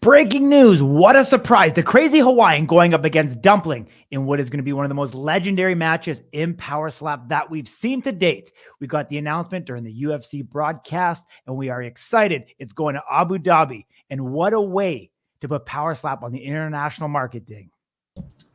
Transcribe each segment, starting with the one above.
Breaking news. What a surprise. The Crazy Hawaiian going up against Dumpling in what is going to be one of the most legendary matches in Power Slap that we've seen to date. We got the announcement during the UFC broadcast, and we are excited. It's going to Abu Dhabi. And what a way to put Power Slap on the international market, Ding.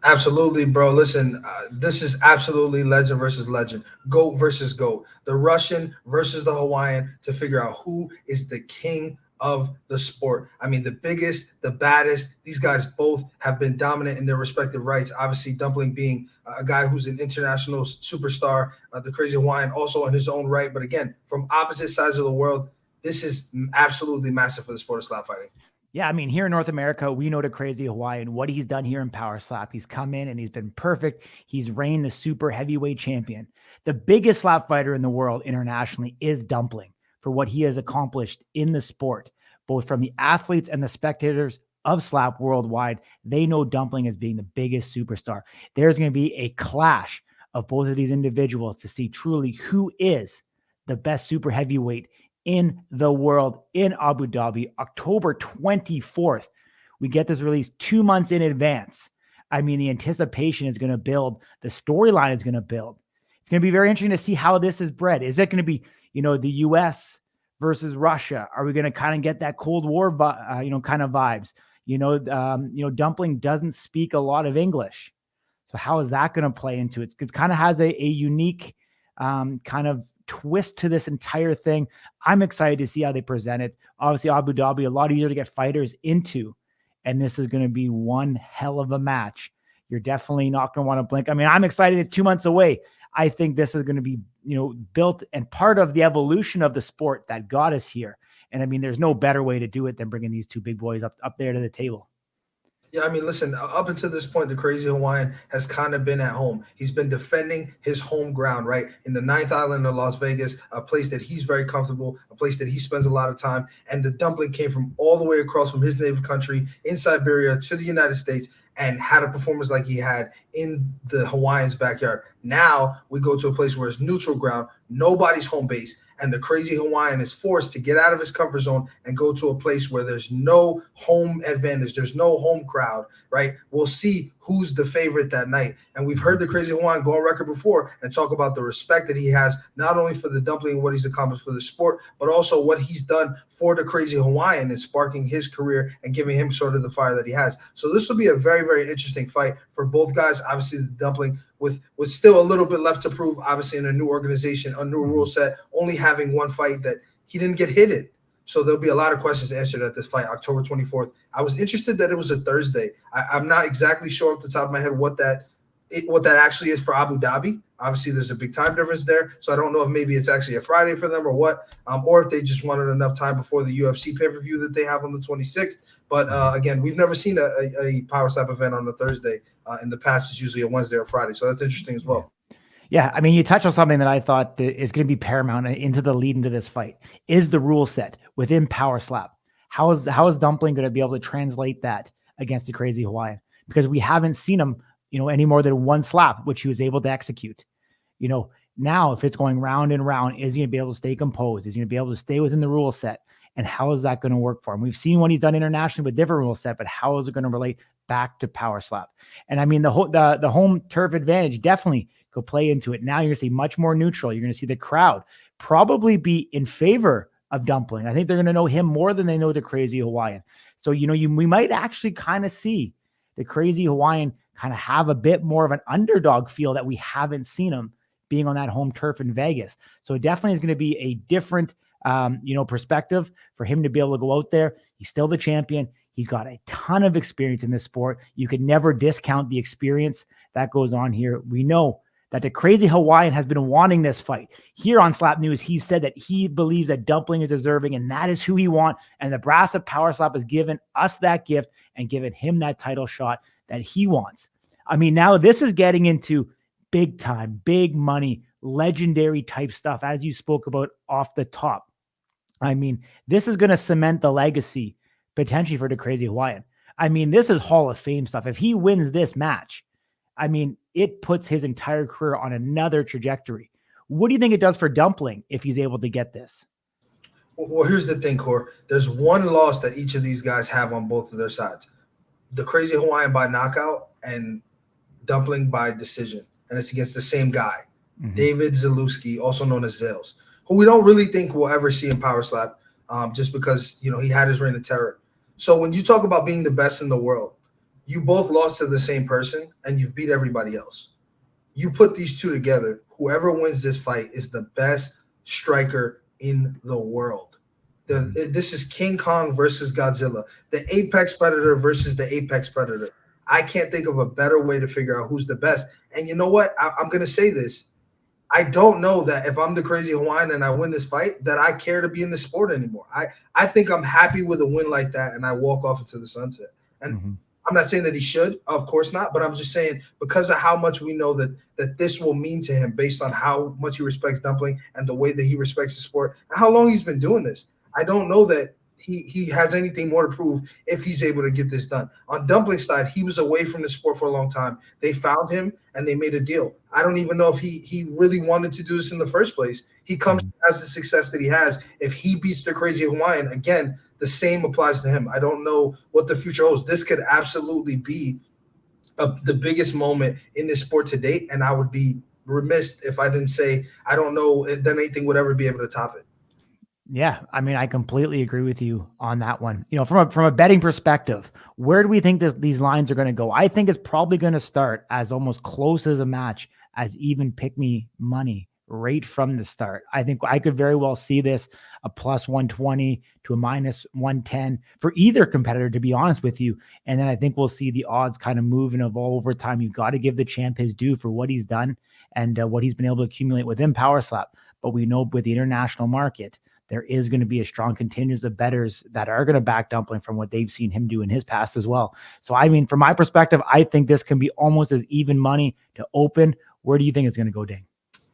Absolutely, bro. Listen, this is absolutely legend versus legend, GOAT versus GOAT, the Russian versus the Hawaiian to figure out who is the king of the sport. I mean, the biggest, the baddest. These guys both have been dominant in their respective rights. Obviously, Dumpling being a guy who's an international superstar, the Crazy Hawaiian also in his own right. But again, from opposite sides of the world, this is absolutely massive for the sport of slap fighting. Yeah, I mean, here in North America, we know the Crazy Hawaiian, what he's done here in Power Slap. He's come in and he's been perfect. He's reigned the super heavyweight champion. The biggest slap fighter in the world internationally is Dumpling for what he has accomplished in the sport, both from the athletes and the spectators of slap worldwide. They know Dumpling as being the biggest superstar. There's going to be a clash of both of these individuals to see truly who is the best super heavyweight in the world in Abu Dhabi, October 24th. We get this released 2 months in advance. I mean, the anticipation is going to build. The storyline is going to build. It's going to be very interesting to see how this is bred. Is it going to be, the U.S. versus Russia? Are we going to kind of get that Cold War, kind of vibes? Dumpling doesn't speak a lot of English. So how is that going to play into it? It kind of has a unique kind of twist to this entire thing. I'm excited to see how they present it. Obviously, Abu Dhabi, a lot easier to get fighters into, and this is going to be one hell of a match. You're definitely not going to want to blink. I mean, I'm excited. It's 2 months away. I think this is going to be, built and part of the evolution of the sport that got us here. And I mean, there's no better way to do it than bringing these two big boys up there to the table. Yeah, I mean, listen, up until this point, the Crazy Hawaiian has kind of been at home. He's been defending his home ground, right? In the ninth island of Las Vegas, a place that he's very comfortable, a place that he spends a lot of time. And the Dumpling came from all the way across from his native country in Siberia to the United States and had a performance like he had in the Hawaiian's backyard. Now we go to a place where it's neutral ground, nobody's home base, and the Crazy Hawaiian is forced to get out of his comfort zone and go to a place where there's no home advantage, there's no home crowd, right? We'll see who's the favorite that night. And we've heard the Crazy Hawaiian go on record before and talk about the respect that he has, not only for the Dumpling and what he's accomplished for the sport, but also what he's done for the Crazy Hawaiian and sparking his career and giving him sort of the fire that he has. So this will be a very, very interesting fight for both guys. Obviously, the Dumpling with still a little bit left to prove, obviously in a new organization, a new rule set, only having one fight that he didn't get hit in. So there'll be a lot of questions answered at this fight, October 24th. I was interested that it was a Thursday. I'm not exactly sure off the top of my head what that actually is for Abu Dhabi. Obviously, there's a big time difference there. So I don't know if maybe it's actually a Friday for them or what, or if they just wanted enough time before the UFC pay-per-view that they have on the 26th. But again, we've never seen a Power Slap event on a Thursday. In the past, it's usually a Wednesday or Friday. So that's interesting as well. Yeah, I mean, you touched on something that I thought is going to be paramount into the lead into this fight, is the rule set within Power Slap. How is Dumpling going to be able to translate that against the Crazy Hawaiian? Because we haven't seen him, any more than one slap, which he was able to execute. Now if it's going round and round, is he going to be able to stay composed? Is he going to be able to stay within the rule set? And how is that going to work for him? We've seen what he's done internationally with different rule set, but how is it going to relate back to Power Slap? And I mean, the home turf advantage definitely could play into it. Now you're going to see much more neutral. You're going to see the crowd probably be in favor of Dumpling. I think they're going to know him more than they know the Crazy Hawaiian. So, we might actually kind of see the Crazy Hawaiian kind of have a bit more of an underdog feel that we haven't seen him being on that home turf in Vegas. So it definitely is going to be a different perspective for him to be able to go out there. He's still the champion. He's got a ton of experience in this sport. You could never discount the experience that goes on here. We know that the Crazy Hawaiian has been wanting this fight. Here on Slap News, he said that he believes that Dumpling is deserving, and that is who he wants. And the brass of Power Slap has given us that gift and given him that title shot that he wants. I mean, now this is getting into big time, big money, legendary type stuff, as you spoke about off the top. I mean, this is going to cement the legacy potentially for the Crazy Hawaiian. I mean, this is Hall of Fame stuff. If he wins this match, I mean, it puts his entire career on another trajectory. What do you think it does for Dumpling if he's able to get this? Well, here's the thing, Core. There's one loss that each of these guys have on both of their sides. The Crazy Hawaiian by knockout and Dumpling by decision. And it's against the same guy, David Zalewski, also known as Zales, who we don't really think we'll ever see in Power Slap, just because, he had his reign of terror. So when you talk about being the best in the world, you both lost to the same person and you've beat everybody else. You put these two together, whoever wins this fight is the best striker in the world. This is King Kong versus Godzilla, the apex predator versus the apex predator. I can't think of a better way to figure out who's the best. And you know what? I'm going to say this. I don't know that if I'm the Crazy Hawaiian and I win this fight, that I care to be in the sport anymore. I think I'm happy with a win like that, and I walk off into the sunset. And I'm not saying that he should, of course not, but I'm just saying because of how much we know that this will mean to him based on how much he respects Dumpling and the way that he respects the sport and how long he's been doing this. I don't know that he has anything more to prove if he's able to get this done. On Dumpling's side, he was away from the sport for a long time. They found him and they made a deal. I don't even know if he really wanted to do this in the first place. He comes as the success that he has. If he beats the Crazy Hawaiian, again, the same applies to him. I don't know what the future holds. This could absolutely be the biggest moment in this sport to date, and I would be remiss if I didn't say I don't know if then anything would ever be able to top it. Yeah, I mean, I completely agree with you on that one. From a betting perspective, where do we think these lines are going to go? I think it's probably going to start as almost close as a match as even pick me money right from the start. I think I could very well see this a plus 120 to a minus 110 for either competitor, to be honest with you. And then I think we'll see the odds kind of move and evolve over time. You've got to give the champ his due for what he's done and what he's been able to accumulate within Power Slap. But we know with the international market, there is going to be a strong contingent of bettors that are going to back Dumpling from what they've seen him do in his past as well. So, I mean, from my perspective, I think this can be almost as even money to open. Where do you think it's going to go, Ding?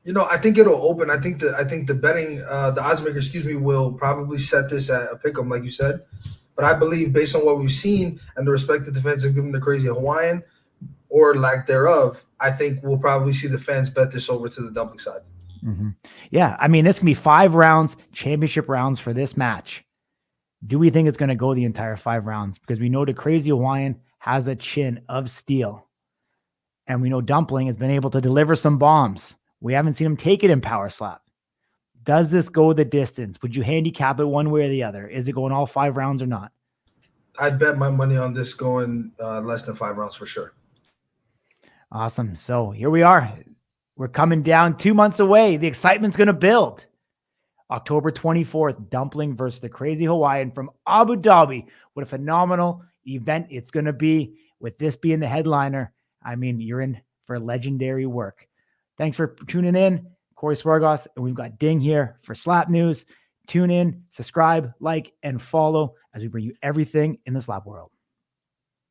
I think it'll open. I think the betting, the odds maker, will probably set this at a pick'em, like you said. But I believe, based on what we've seen and the respect that the fans have given the Crazy Hawaiian, or lack thereof, I think we'll probably see the fans bet this over to the Dumpling side. Yeah, I mean, this can be 5 rounds, championship rounds for this match. Do we think it's going to go the entire 5 rounds? Because we know the Crazy Hawaiian has a chin of steel. And we know Dumpling has been able to deliver some bombs. We haven't seen him take it in Power Slap. Does this go the distance? Would you handicap it one way or the other? Is it going all 5 rounds or not? I'd bet my money on this going less than 5 rounds for sure. Awesome. So here we are. We're coming down 2 months away. The excitement's going to build. October 24th, Dumpling versus the Crazy Hawaiian from Abu Dhabi. What a phenomenal event it's going to be, with this being the headliner. I mean, you're in for legendary work. Thanks for tuning in. Corey Swargos, and we've got Ding here for Slap News. Tune in, subscribe, like, and follow as we bring you everything in the slap world.